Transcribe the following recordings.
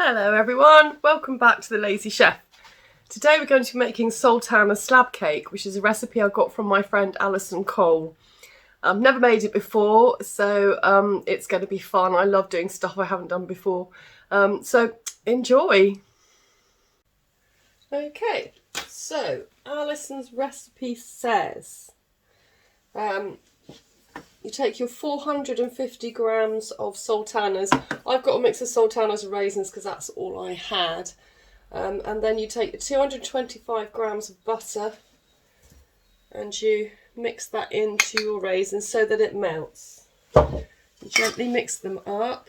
Hello everyone, welcome back to The Lazy Chef. Today we're going to be making Sultana Slab cake, which is a recipe I got from my friend Alison Cole. I've never made it before, so it's going to be fun. I love doing stuff I haven't done before, so enjoy. Okay, so Alison's recipe says you take your 450 grams of sultanas. I've got a mix of sultanas and raisins because that's all I had. And then you take the 225 grams of butter and you mix that into your raisins so that it melts. You gently mix them up.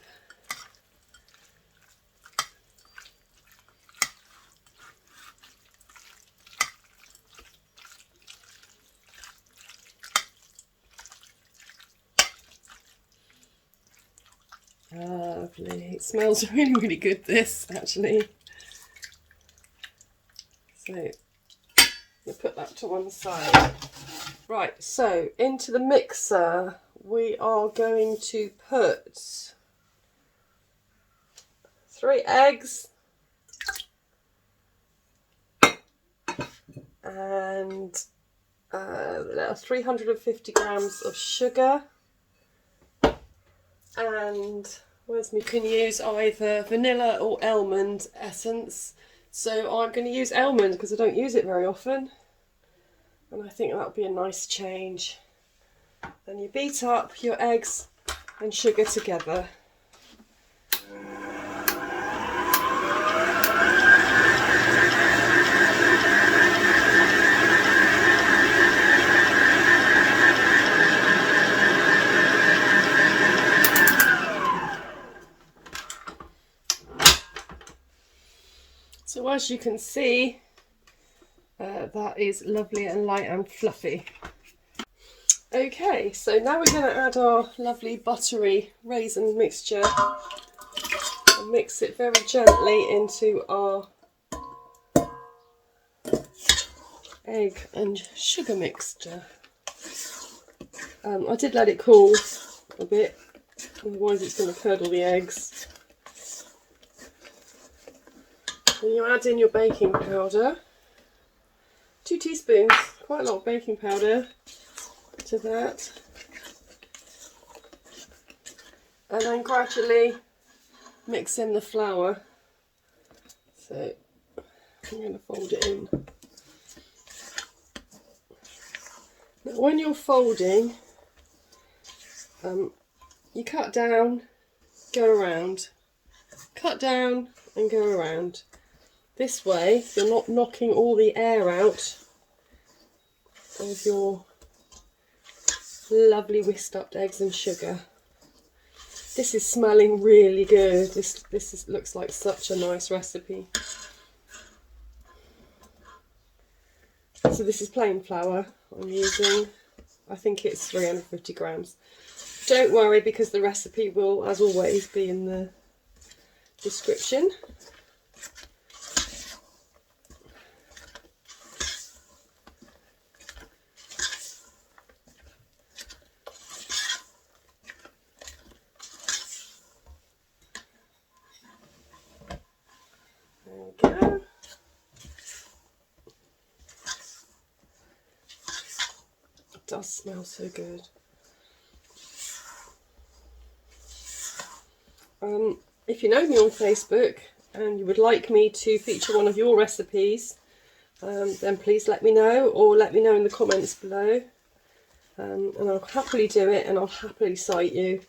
Lovely. It smells really, really good, this, actually. So, we'll put that to one side. Right, so into the mixer we are going to put 3 eggs and 350 grams of sugar. And you can use either vanilla or almond essence. So I'm going to use almond because I don't use it very often. And I think that'll be a nice change. Then you beat up your eggs and sugar together. So as you can see, that is lovely and light and fluffy. Okay, so now we're going to add our lovely buttery raisin mixture and mix it very gently into our egg and sugar mixture. I did let it cool a bit, otherwise it's going to curdle the eggs. Then you add in your baking powder, 2 teaspoons, quite a lot of baking powder to that, and then gradually mix in the flour. So I'm going to fold it in. Now when you're folding, you cut down, go around, cut down and go around. This way you're not knocking all the air out of your lovely whisked up eggs and sugar. This is smelling really good. This looks like such a nice recipe. So this is plain flour I'm using. I think it's 350 grams. Don't worry because the recipe will, as always, be in the description. There we go. It does smell so good. If you know me on Facebook and you would like me to feature one of your recipes, then please let me know, or let me know in the comments below, and I'll happily do it and I'll happily cite you.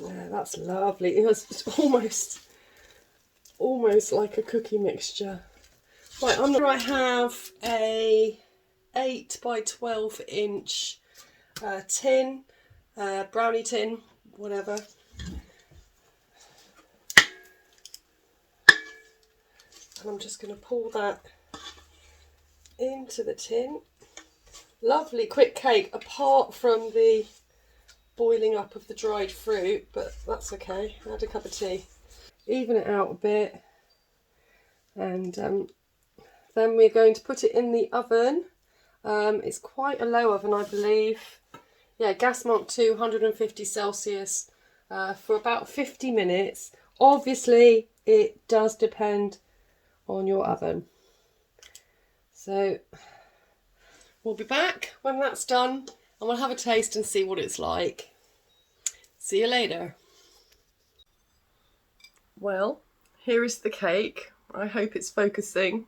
Yeah, that's lovely. It's almost like a cookie mixture. Right, I have a 8 by 12 inch tin, brownie tin, whatever. And I'm just going to pour that into the tin. Lovely quick cake, apart from the boiling up of the dried fruit, but that's okay. Add a cup of tea. Even it out a bit, and then we're going to put it in the oven. It's quite a low oven, I believe. Yeah, gas mark 2, 150 Celsius, for about 50 minutes. Obviously, it does depend on your oven. So we'll be back when that's done and we'll have a taste and see what it's like. See you later. Well, here is the cake. I hope it's focusing.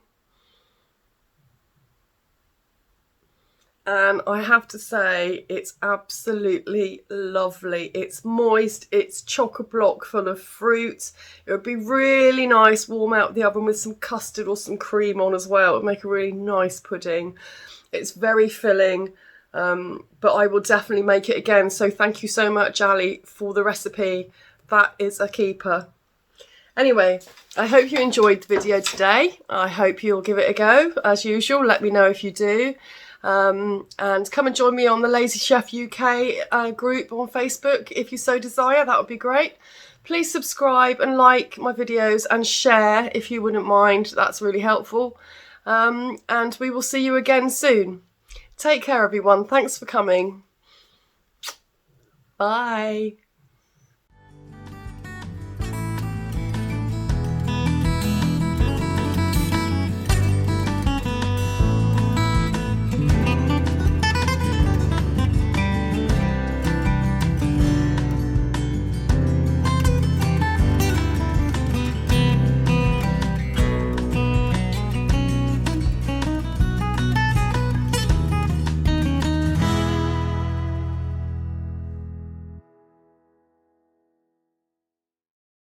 And I have to say, it's absolutely lovely. It's moist, it's chock-a-block full of fruit. It would be really nice warm out the oven with some custard or some cream on as well. It would make a really nice pudding. It's very filling, but I will definitely make it again. So thank you so much, Ali, for the recipe. That is a keeper. Anyway, I hope you enjoyed the video today. I hope you'll give it a go, as usual. Let me know if you do. And come and join me on the Lazy Chef UK group on Facebook if you so desire. That would be great. Please subscribe and like my videos and share if you wouldn't mind. That's really helpful. And we will see you again soon. Take care, everyone. Thanks for coming. Bye.